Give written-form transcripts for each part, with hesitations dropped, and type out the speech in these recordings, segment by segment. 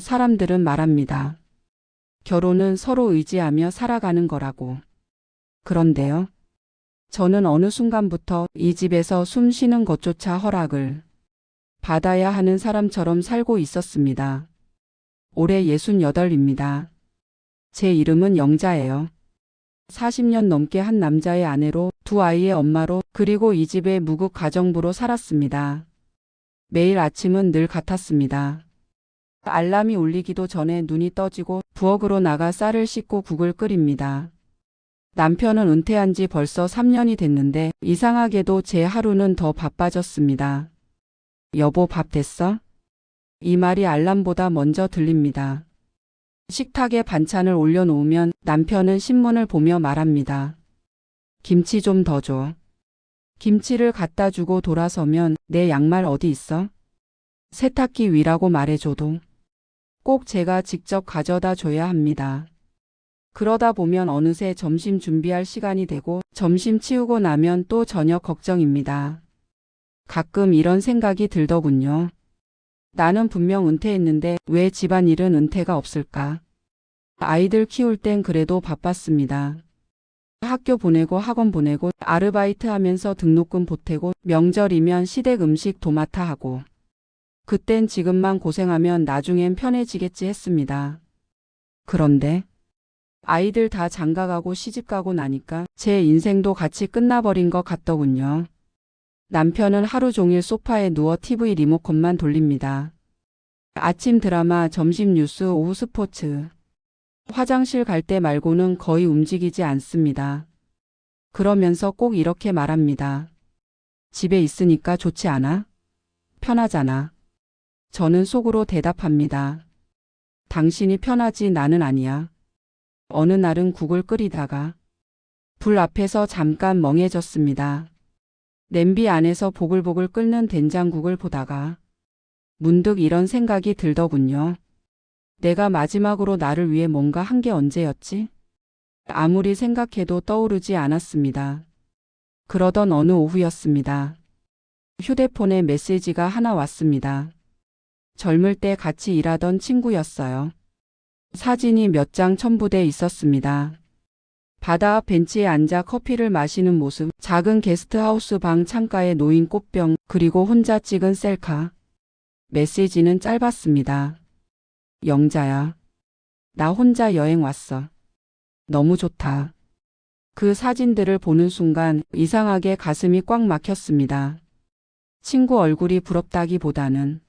사람들은 말합니다. 결혼은 서로 의지하며 살아가는 거라고. 그런데요. 저는 어느 순간부터 이 집에서 숨 쉬는 것조차 허락을 받아야 하는 사람처럼 살고 있었습니다. 올해 68입니다. 제 이름은 영자예요. 40년 넘게 한 남자의 아내로, 두 아이의 엄마로, 그리고 이 집의 무국 가정부로 살았습니다. 매일 아침은 늘 같았습니다. 알람이 울리기도 전에 눈이 떠지고 부엌으로 나가 쌀을 씻고 국을 끓입니다. 남편은 은퇴한 지 벌써 3년이 됐는데 이상하게도 제 하루는 더 바빠졌습니다. 여보, 밥 됐어? 이 말이 알람보다 먼저 들립니다. 식탁에 반찬을 올려놓으면 남편은 신문을 보며 말합니다. 김치 좀 더 줘. 김치를 갖다 주고 돌아서면 내 양말 어디 있어? 세탁기 위라고 말해줘도 꼭 제가 직접 가져다 줘야 합니다. 그러다 보면 어느새 점심 준비할 시간이 되고 점심 치우고 나면 또 저녁 걱정입니다. 가끔 이런 생각이 들더군요. 나는 분명 은퇴했는데 왜 집안일은 은퇴가 없을까? 아이들 키울 땐 그래도 바빴습니다. 학교 보내고 학원 보내고 아르바이트 하면서 등록금 보태고 명절이면 시댁 음식 도맡아 하고 그땐 지금만 고생하면 나중엔 편해지겠지 했습니다. 그런데 아이들 다 장가가고 시집가고 나니까 제 인생도 같이 끝나버린 것 같더군요. 남편은 하루 종일 소파에 누워 TV 리모컨만 돌립니다. 아침 드라마, 점심 뉴스, 오후 스포츠. 화장실 갈 때 말고는 거의 움직이지 않습니다. 그러면서 꼭 이렇게 말합니다. 집에 있으니까 좋지 않아? 편하잖아. 저는 속으로 대답합니다. 당신이 편하지 나는 아니야. 어느 날은 국을 끓이다가 불 앞에서 잠깐 멍해졌습니다. 냄비 안에서 보글보글 끓는 된장국을 보다가 문득 이런 생각이 들더군요. 내가 마지막으로 나를 위해 뭔가 한 게 언제였지? 아무리 생각해도 떠오르지 않았습니다. 그러던 어느 오후였습니다. 휴대폰에 메시지가 하나 왔습니다. 젊을 때 같이 일하던 친구였어요. 사진이 몇 장 첨부돼 있었습니다. 바다 앞 벤치에 앉아 커피를 마시는 모습, 작은 게스트하우스 방 창가에 놓인 꽃병, 그리고 혼자 찍은 셀카. 메시지는 짧았습니다. 영자야. 나 혼자 여행 왔어. 너무 좋다. 그 사진들을 보는 순간 이상하게 가슴이 꽉 막혔습니다. 친구 얼굴이 부럽다기보다는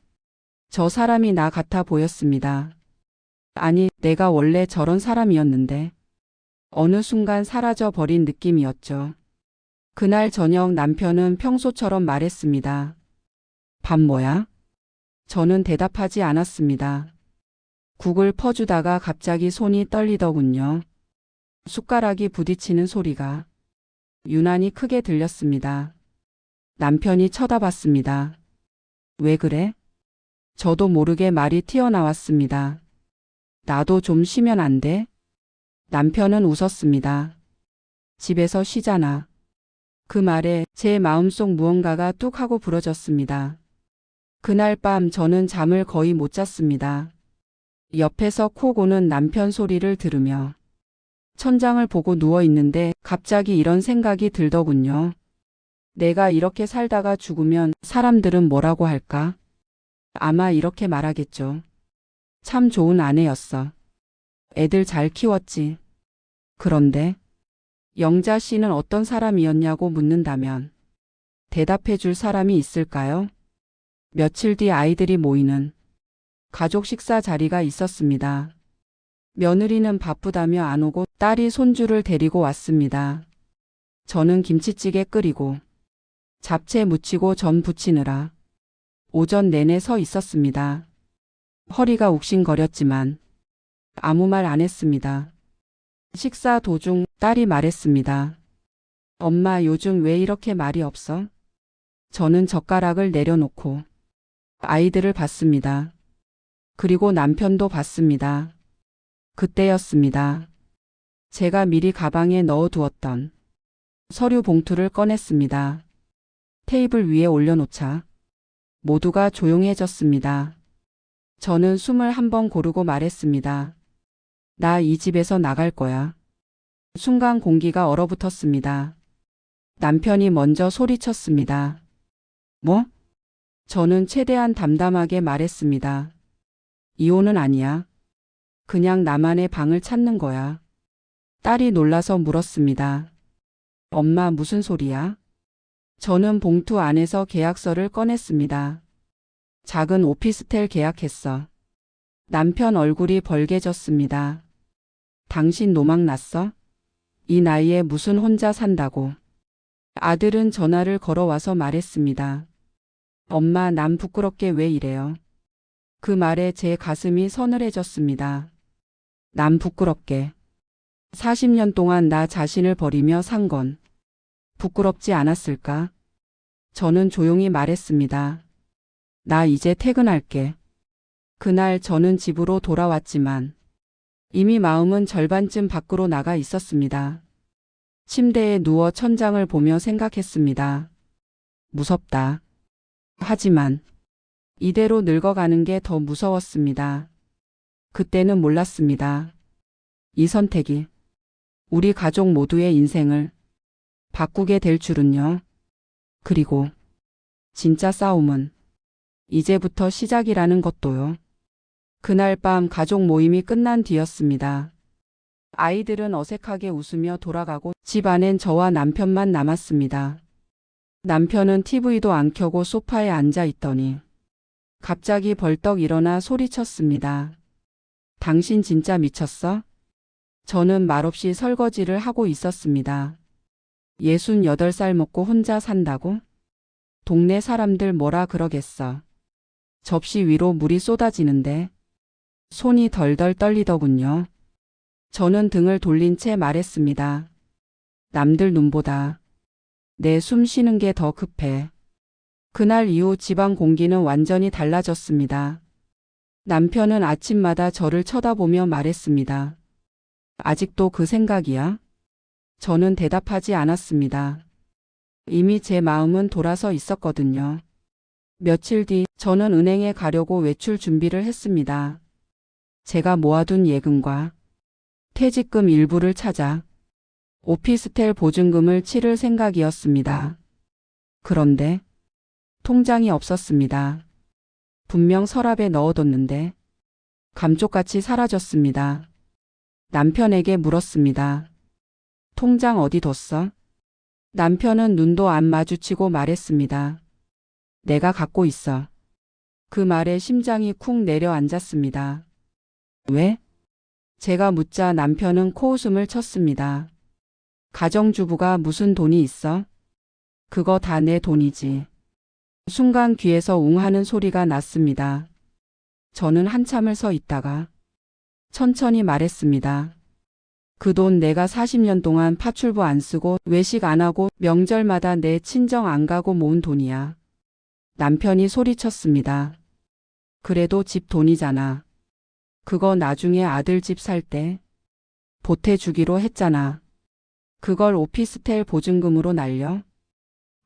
저 사람이 나 같아 보였습니다. 아니, 내가 원래 저런 사람이었는데 어느 순간 사라져 버린 느낌이었죠. 그날 저녁 남편은 평소처럼 말했습니다. 밥 뭐야? 저는 대답하지 않았습니다. 국을 퍼주다가 갑자기 손이 떨리더군요. 숟가락이 부딪히는 소리가 유난히 크게 들렸습니다. 남편이 쳐다봤습니다. 왜 그래? 저도 모르게 말이 튀어나왔습니다. 나도 좀 쉬면 안 돼? 남편은 웃었습니다. 집에서 쉬잖아. 그 말에 제 마음속 무언가가 뚝 하고 부러졌습니다. 그날 밤 저는 잠을 거의 못 잤습니다. 옆에서 코 고는 남편 소리를 들으며 천장을 보고 누워 있는데 갑자기 이런 생각이 들더군요. 내가 이렇게 살다가 죽으면 사람들은 뭐라고 할까? 아마 이렇게 말하겠죠. 참 좋은 아내였어. 애들 잘 키웠지. 그런데 영자 씨는 어떤 사람이었냐고 묻는다면 대답해 줄 사람이 있을까요? 며칠 뒤 아이들이 모이는 가족 식사 자리가 있었습니다. 며느리는 바쁘다며 안 오고 딸이 손주를 데리고 왔습니다. 저는 김치찌개 끓이고 잡채 무치고 전 부치느라 오전 내내 서 있었습니다. 허리가 욱신거렸지만 아무 말 안 했습니다. 식사 도중 딸이 말했습니다. 엄마, 요즘 왜 이렇게 말이 없어? 저는 젓가락을 내려놓고 아이들을 봤습니다. 그리고 남편도 봤습니다. 그때였습니다. 제가 미리 가방에 넣어두었던 서류 봉투를 꺼냈습니다. 테이블 위에 올려놓자 모두가 조용해졌습니다. 저는 숨을 한 번 고르고 말했습니다. 나 이 집에서 나갈 거야. 순간 공기가 얼어붙었습니다. 남편이 먼저 소리쳤습니다. 뭐? 저는 최대한 담담하게 말했습니다. 이혼은 아니야. 그냥 나만의 방을 찾는 거야. 딸이 놀라서 물었습니다. 엄마 무슨 소리야? 저는 봉투 안에서 계약서를 꺼냈습니다. 작은 오피스텔 계약했어. 남편 얼굴이 벌개졌습니다. 당신 노망 났어? 이 나이에 무슨 혼자 산다고. 아들은 전화를 걸어와서 말했습니다. 엄마, 남 부끄럽게 왜 이래요? 그 말에 제 가슴이 서늘해졌습니다. 남 부끄럽게. 40년 동안 나 자신을 버리며 산 건 부끄럽지 않았을까? 저는 조용히 말했습니다. 나 이제 퇴근할게. 그날 저는 집으로 돌아왔지만 이미 마음은 절반쯤 밖으로 나가 있었습니다. 침대에 누워 천장을 보며 생각했습니다. 무섭다. 하지만 이대로 늙어가는 게 더 무서웠습니다. 그때는 몰랐습니다. 이 선택이 우리 가족 모두의 인생을 바꾸게 될 줄은요. 그리고 진짜 싸움은 이제부터 시작이라는 것도요. 그날 밤 가족 모임이 끝난 뒤였습니다. 아이들은 어색하게 웃으며 돌아가고 집 안엔 저와 남편만 남았습니다. 남편은 TV도 안 켜고 소파에 앉아 있더니 갑자기 벌떡 일어나 소리쳤습니다. 당신 진짜 미쳤어? 저는 말없이 설거지를 하고 있었습니다. 68살 먹고 혼자 산다고? 동네 사람들 뭐라 그러겠어. 접시 위로 물이 쏟아지는데 손이 덜덜 떨리더군요. 저는 등을 돌린 채 말했습니다. 남들 눈보다 내 숨 쉬는 게 더 급해. 그날 이후 집안 공기는 완전히 달라졌습니다. 남편은 아침마다 저를 쳐다보며 말했습니다. 아직도 그 생각이야? 저는 대답하지 않았습니다. 이미 제 마음은 돌아서 있었거든요. 며칠 뒤 저는 은행에 가려고 외출 준비를 했습니다. 제가 모아둔 예금과 퇴직금 일부를 찾아 오피스텔 보증금을 치를 생각이었습니다. 그런데 통장이 없었습니다. 분명 서랍에 넣어뒀는데 감쪽같이 사라졌습니다. 남편에게 물었습니다. 통장 어디 뒀어? 남편은 눈도 안 마주치고 말했습니다. 내가 갖고 있어. 그 말에 심장이 쿵 내려앉았습니다. 왜? 제가 묻자 남편은 코웃음을 쳤습니다. 가정주부가 무슨 돈이 있어? 그거 다 내 돈이지. 순간 귀에서 웅 하는 소리가 났습니다. 저는 한참을 서 있다가 천천히 말했습니다. 그 돈 내가 40년 동안 파출부 안 쓰고 외식 안 하고 명절마다 내 친정 안 가고 모은 돈이야. 남편이 소리쳤습니다. 그래도 집 돈이잖아. 그거 나중에 아들 집 살 때 보태주기로 했잖아. 그걸 오피스텔 보증금으로 날려?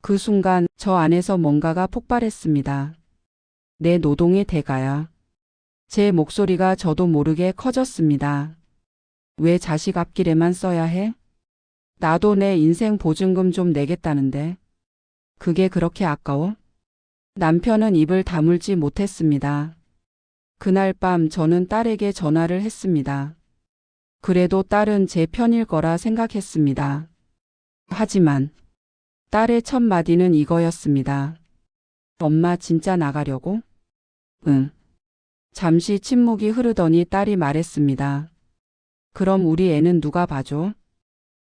그 순간 저 안에서 뭔가가 폭발했습니다. 내 노동의 대가야. 제 목소리가 저도 모르게 커졌습니다. 왜 자식 앞길에만 써야 해? 나도 내 인생 보증금 좀 내겠다는데. 그게 그렇게 아까워? 남편은 입을 다물지 못했습니다. 그날 밤 저는 딸에게 전화를 했습니다. 그래도 딸은 제 편일 거라 생각했습니다. 하지만 딸의 첫 마디는 이거였습니다. 엄마 진짜 나가려고? 응. 잠시 침묵이 흐르더니 딸이 말했습니다. 그럼 우리 애는 누가 봐줘?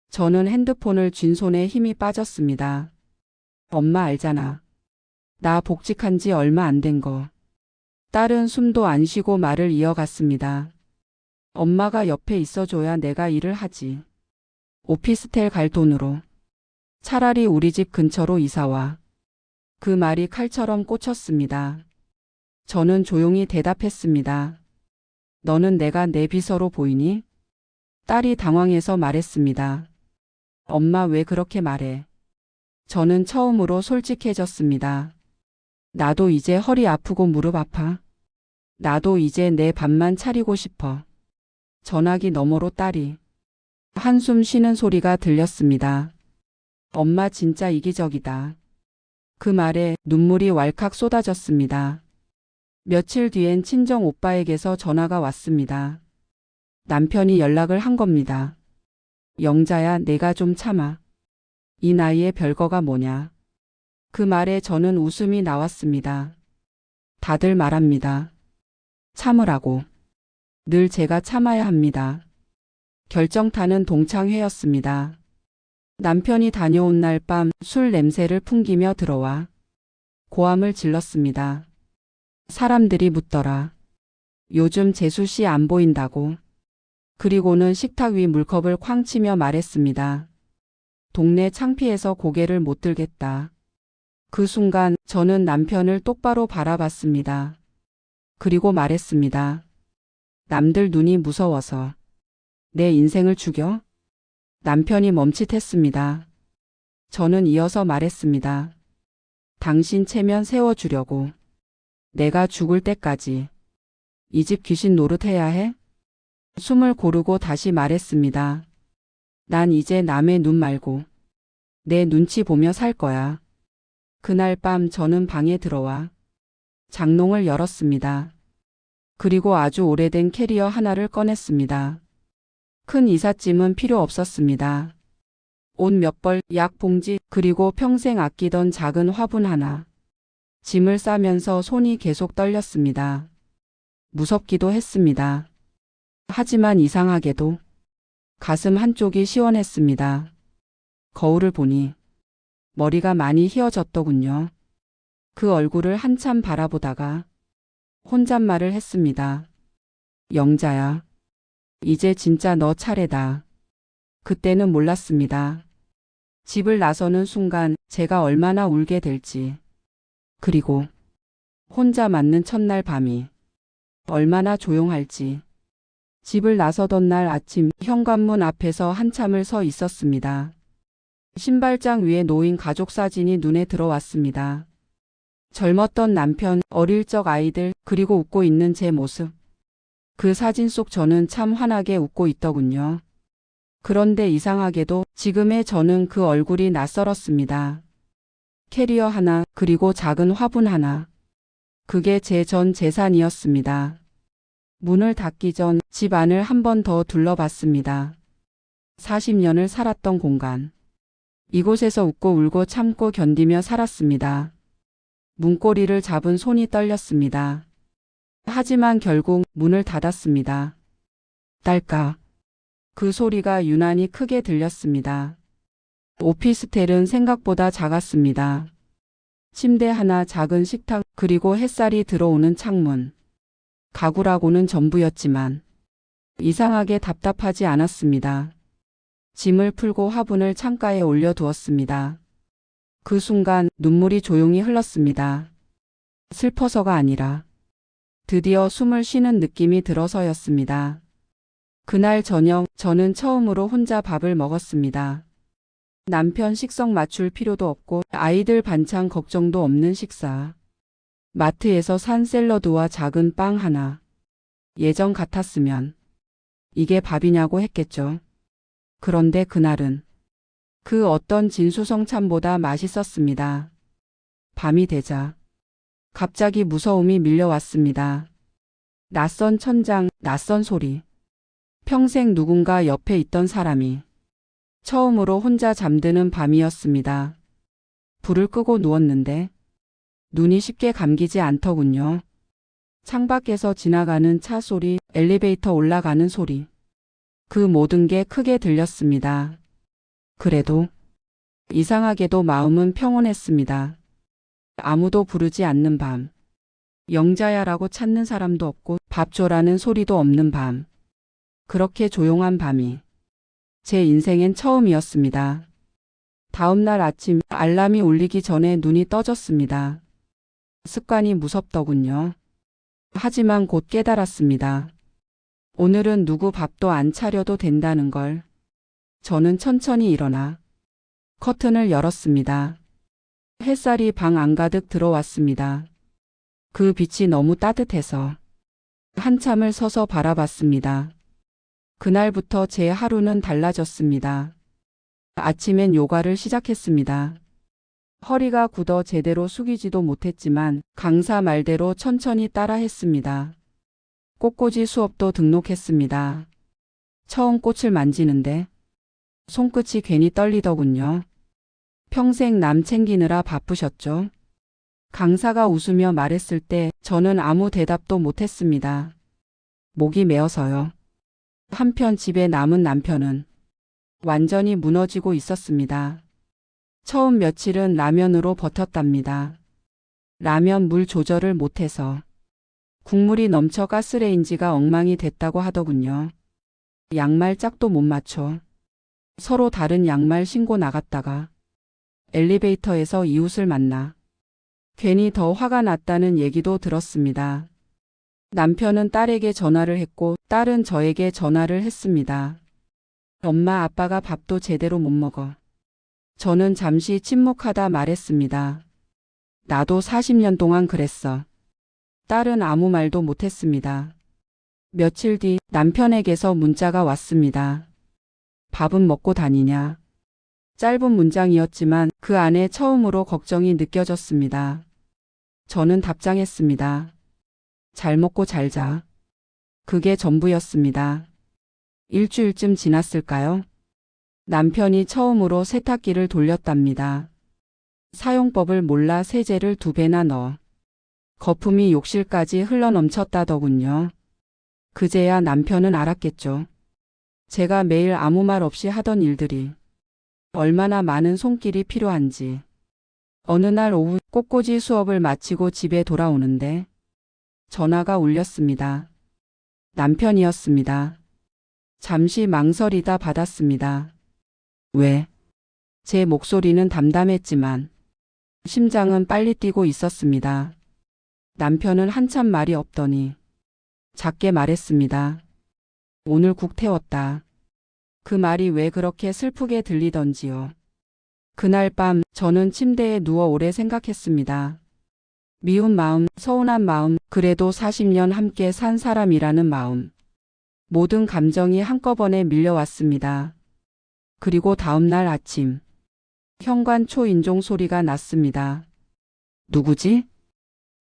저는 핸드폰을 쥔 손에 힘이 빠졌습니다. 엄마 알잖아. 나 복직한 지 얼마 안 된 거. 딸은 숨도 안 쉬고 말을 이어갔습니다. 엄마가 옆에 있어줘야 내가 일을 하지. 오피스텔 갈 돈으로. 차라리 우리 집 근처로 이사와. 그 말이 칼처럼 꽂혔습니다. 저는 조용히 대답했습니다. 너는 내가 내 비서로 보이니? 딸이 당황해서 말했습니다. 엄마 왜 그렇게 말해? 저는 처음으로 솔직해졌습니다. 나도 이제 허리 아프고 무릎 아파. 나도 이제 내 밥만 차리고 싶어. 전화기 너머로 딸이 한숨 쉬는 소리가 들렸습니다. 엄마 진짜 이기적이다. 그 말에 눈물이 왈칵 쏟아졌습니다. 며칠 뒤엔 친정 오빠에게서 전화가 왔습니다. 남편이 연락을 한 겁니다. 영자야, 내가 좀 참아. 이 나이에 별거가 뭐냐. 그 말에 저는 웃음이 나왔습니다. 다들 말합니다. 참으라고. 늘 제가 참아야 합니다. 결정타는 동창회였습니다. 남편이 다녀온 날 밤 술 냄새를 풍기며 들어와 고함을 질렀습니다. 사람들이 묻더라. 요즘 재수 씨 안 보인다고. 그리고는 식탁 위 물컵을 쾅 치며 말했습니다. 동네 창피해서 고개를 못 들겠다. 그 순간 저는 남편을 똑바로 바라봤습니다. 그리고 말했습니다. 남들 눈이 무서워서 내 인생을 죽여? 남편이 멈칫했습니다. 저는 이어서 말했습니다. 당신 체면 세워주려고. 내가 죽을 때까지 이 집 귀신 노릇해야 해? 숨을 고르고 다시 말했습니다. 난 이제 남의 눈 말고 내 눈치 보며 살 거야. 그날 밤 저는 방에 들어와 장롱을 열었습니다. 그리고 아주 오래된 캐리어 하나를 꺼냈습니다. 큰 이삿짐은 필요 없었습니다. 옷 몇 벌, 약 봉지, 그리고 평생 아끼던 작은 화분 하나. 짐을 싸면서 손이 계속 떨렸습니다. 무섭기도 했습니다. 하지만 이상하게도 가슴 한쪽이 시원했습니다. 거울을 보니 머리가 많이 휘어졌더군요. 그 얼굴을 한참 바라보다가 혼잣말을 했습니다. 영자야, 이제 진짜 너 차례다. 그때는 몰랐습니다. 집을 나서는 순간 제가 얼마나 울게 될지, 그리고 혼자 맞는 첫날 밤이 얼마나 조용할지. 집을 나서던 날 아침 현관문 앞에서 한참을 서 있었습니다. 신발장 위에 놓인 가족 사진이 눈에 들어왔습니다. 젊었던 남편, 어릴 적 아이들, 그리고 웃고 있는 제 모습. 그 사진 속 저는 참 환하게 웃고 있더군요. 그런데 이상하게도 지금의 저는 그 얼굴이 낯설었습니다. 캐리어 하나, 그리고 작은 화분 하나. 그게 제 전 재산이었습니다. 문을 닫기 전 집 안을 한 번 더 둘러봤습니다. 40년을 살았던 공간. 이곳에서 웃고 울고 참고 견디며 살았습니다. 문고리를 잡은 손이 떨렸습니다. 하지만 결국 문을 닫았습니다. 딸까. 그 소리가 유난히 크게 들렸습니다. 오피스텔은 생각보다 작았습니다. 침대 하나, 작은 식탁, 그리고 햇살이 들어오는 창문. 가구라고는 전부였지만 이상하게 답답하지 않았습니다. 짐을 풀고 화분을 창가에 올려두었습니다. 그 순간 눈물이 조용히 흘렀습니다. 슬퍼서가 아니라 드디어 숨을 쉬는 느낌이 들어서였습니다. 그날 저녁 저는 처음으로 혼자 밥을 먹었습니다. 남편 식성 맞출 필요도 없고 아이들 반찬 걱정도 없는 식사. 마트에서 산 샐러드와 작은 빵 하나. 예전 같았으면 이게 밥이냐고 했겠죠. 그런데 그날은 그 어떤 진수성찬보다 맛있었습니다. 밤이 되자 갑자기 무서움이 밀려왔습니다. 낯선 천장, 낯선 소리. 평생 누군가 옆에 있던 사람이 처음으로 혼자 잠드는 밤이었습니다. 불을 끄고 누웠는데 눈이 쉽게 감기지 않더군요. 창밖에서 지나가는 차 소리, 엘리베이터 올라가는 소리. 그 모든 게 크게 들렸습니다. 그래도 이상하게도 마음은 평온했습니다. 아무도 부르지 않는 밤. 영자야라고 찾는 사람도 없고 밥 줘라는 소리도 없는 밤. 그렇게 조용한 밤이 제 인생엔 처음이었습니다. 다음 날 아침 알람이 울리기 전에 눈이 떠졌습니다. 습관이 무섭더군요. 하지만 곧 깨달았습니다. 오늘은 누구 밥도 안 차려도 된다는 걸. 저는 천천히 일어나 커튼을 열었습니다. 햇살이 방 안가득 들어왔습니다. 그 빛이 너무 따뜻해서 한참을 서서 바라봤습니다. 그날부터 제 하루는 달라졌습니다. 아침엔 요가를 시작했습니다. 허리가 굳어 제대로 숙이지도 못했지만 강사 말대로 천천히 따라 했습니다. 꽃꽂이 수업도 등록했습니다. 처음 꽃을 만지는데 손끝이 괜히 떨리더군요. 평생 남 챙기느라 바쁘셨죠? 강사가 웃으며 말했을 때 저는 아무 대답도 못했습니다. 목이 메어서요. 한편 집에 남은 남편은 완전히 무너지고 있었습니다. 처음 며칠은 라면으로 버텼답니다. 라면 물 조절을 못해서 국물이 넘쳐 가스레인지가 엉망이 됐다고 하더군요. 양말 짝도 못 맞춰 서로 다른 양말 신고 나갔다가 엘리베이터에서 이웃을 만나 괜히 더 화가 났다는 얘기도 들었습니다. 남편은 딸에게 전화를 했고 딸은 저에게 전화를 했습니다. 엄마 아빠가 밥도 제대로 못 먹어. 저는 잠시 침묵하다 말했습니다. 나도 40년 동안 그랬어. 딸은 아무 말도 못했습니다. 며칠 뒤 남편에게서 문자가 왔습니다. 밥은 먹고 다니냐? 짧은 문장이었지만 그 안에 처음으로 걱정이 느껴졌습니다. 저는 답장했습니다. 잘 먹고 잘 자. 그게 전부였습니다. 일주일쯤 지났을까요? 남편이 처음으로 세탁기를 돌렸답니다. 사용법을 몰라 세제를 2배나 넣어 거품이 욕실까지 흘러넘쳤다더군요. 그제야 남편은 알았겠죠. 제가 매일 아무 말 없이 하던 일들이 얼마나 많은 손길이 필요한지. 어느 날 오후 꽃꽂이 수업을 마치고 집에 돌아오는데 전화가 울렸습니다. 남편이었습니다. 잠시 망설이다 받았습니다. 왜? 제 목소리는 담담했지만 심장은 빨리 뛰고 있었습니다. 남편은 한참 말이 없더니 작게 말했습니다. 오늘 국 태웠다. 그 말이 왜 그렇게 슬프게 들리던지요. 그날 밤 저는 침대에 누워 오래 생각했습니다. 미운 마음, 서운한 마음, 그래도 40년 함께 산 사람이라는 마음. 모든 감정이 한꺼번에 밀려왔습니다. 그리고 다음 날 아침 현관 초인종 소리가 났습니다. 누구지?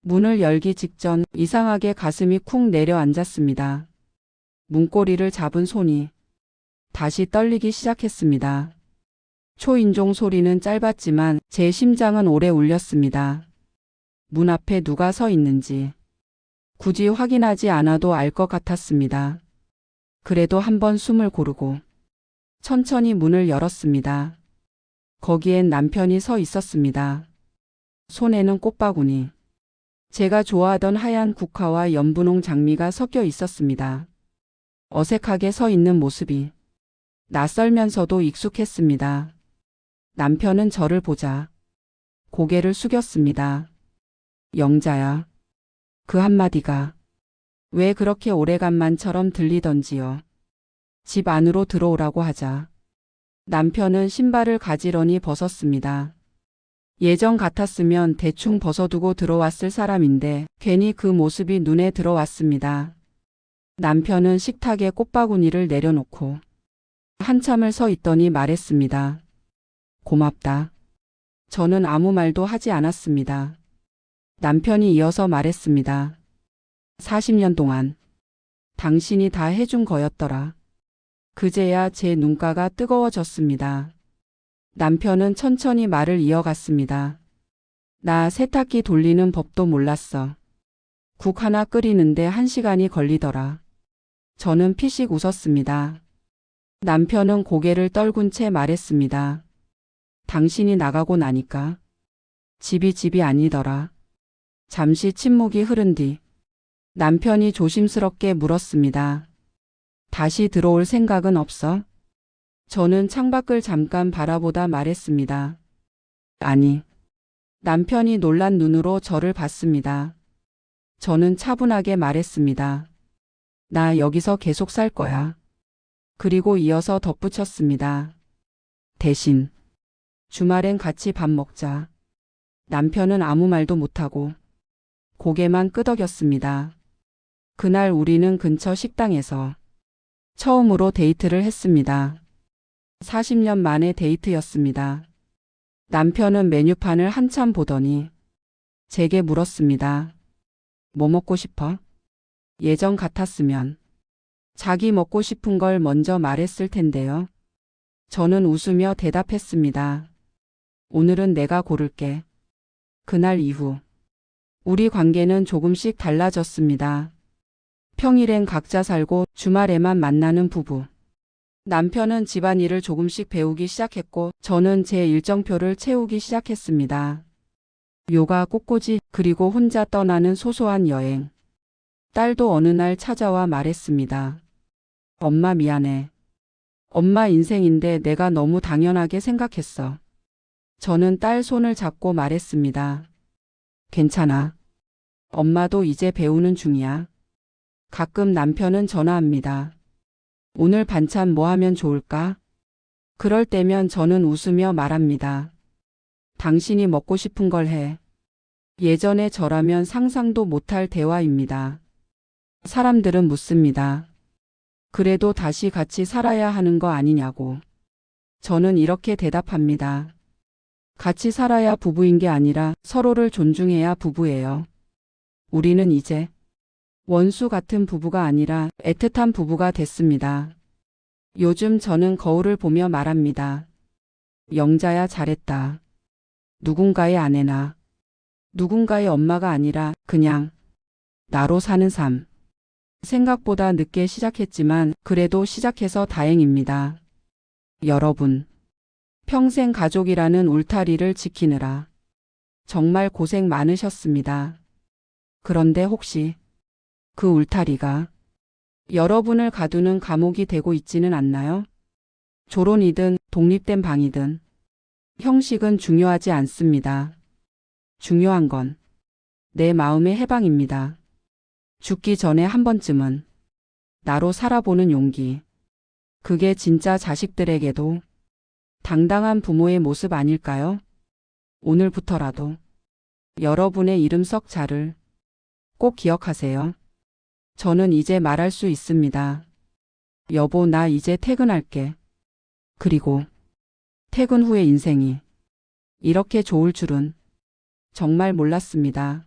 문을 열기 직전 이상하게 가슴이 쿵 내려앉았습니다. 문고리를 잡은 손이 다시 떨리기 시작했습니다. 초인종 소리는 짧았지만 제 심장은 오래 울렸습니다. 문 앞에 누가 서 있는지 굳이 확인하지 않아도 알 것 같았습니다. 그래도 한번 숨을 고르고 천천히 문을 열었습니다. 거기엔 남편이 서 있었습니다. 손에는 꽃바구니. 제가 좋아하던 하얀 국화와 연분홍 장미가 섞여 있었습니다. 어색하게 서 있는 모습이 낯설면서도 익숙했습니다. 남편은 저를 보자 고개를 숙였습니다. 영자야. 그 한마디가 왜 그렇게 오래간만처럼 들리던지요. 집 안으로 들어오라고 하자. 남편은 신발을 가지런히 벗었습니다. 예전 같았으면 대충 벗어두고 들어왔을 사람인데 괜히 그 모습이 눈에 들어왔습니다. 남편은 식탁에 꽃바구니를 내려놓고 한참을 서 있더니 말했습니다. 고맙다. 저는 아무 말도 하지 않았습니다. 남편이 이어서 말했습니다. 40년 동안 당신이 다 해준 거였더라. 그제야 제 눈가가 뜨거워졌습니다. 남편은 천천히 말을 이어갔습니다. 나 세탁기 돌리는 법도 몰랐어. 국 하나 끓이는데 1시간이 걸리더라. 저는 피식 웃었습니다. 남편은 고개를 떨군 채 말했습니다. 당신이 나가고 나니까 집이 아니더라. 잠시 침묵이 흐른 뒤 남편이 조심스럽게 물었습니다. 다시 들어올 생각은 없어? 저는 창밖을 잠깐 바라보다 말했습니다. 아니. 남편이 놀란 눈으로 저를 봤습니다. 저는 차분하게 말했습니다. 나 여기서 계속 살 거야. 그리고 이어서 덧붙였습니다. 대신 주말엔 같이 밥 먹자. 남편은 아무 말도 못하고 고개만 끄덕였습니다. 그날 우리는 근처 식당에서 처음으로 데이트를 했습니다. 40년 만의 데이트였습니다. 남편은 메뉴판을 한참 보더니 제게 물었습니다. 뭐 먹고 싶어? 예전 같았으면 자기 먹고 싶은 걸 먼저 말했을 텐데요. 저는 웃으며 대답했습니다. 오늘은 내가 고를게. 그날 이후 우리 관계는 조금씩 달라졌습니다. 평일엔 각자 살고 주말에만 만나는 부부. 남편은 집안일을 조금씩 배우기 시작했고 저는 제 일정표를 채우기 시작했습니다. 요가, 꽃꽂이, 그리고 혼자 떠나는 소소한 여행. 딸도 어느 날 찾아와 말했습니다. 엄마 미안해. 엄마 인생인데 내가 너무 당연하게 생각했어. 저는 딸 손을 잡고 말했습니다. 괜찮아. 엄마도 이제 배우는 중이야. 가끔 남편은 전화합니다. 오늘 반찬 뭐 하면 좋을까? 그럴 때면 저는 웃으며 말합니다. 당신이 먹고 싶은 걸 해. 예전에 저라면 상상도 못할 대화입니다. 사람들은 묻습니다. 그래도 다시 같이 살아야 하는 거 아니냐고. 저는 이렇게 대답합니다. 같이 살아야 부부인 게 아니라 서로를 존중해야 부부예요. 우리는 이제 원수 같은 부부가 아니라 애틋한 부부가 됐습니다. 요즘 저는 거울을 보며 말합니다. 영자야 잘했다. 누군가의 아내나 누군가의 엄마가 아니라 그냥 나로 사는 삶. 생각보다 늦게 시작했지만 그래도 시작해서 다행입니다. 여러분, 평생 가족이라는 울타리를 지키느라 정말 고생 많으셨습니다. 그런데 혹시 그 울타리가 여러분을 가두는 감옥이 되고 있지는 않나요? 조론이든 독립된 방이든 형식은 중요하지 않습니다. 중요한 건 내 마음의 해방입니다. 죽기 전에 한 번쯤은 나로 살아보는 용기. 그게 진짜 자식들에게도 당당한 부모의 모습 아닐까요? 오늘부터라도 여러분의 이름 석 자를 꼭 기억하세요. 저는 이제 말할 수 있습니다. 여보, 나 이제 퇴근할게. 그리고 퇴근 후의 인생이 이렇게 좋을 줄은 정말 몰랐습니다.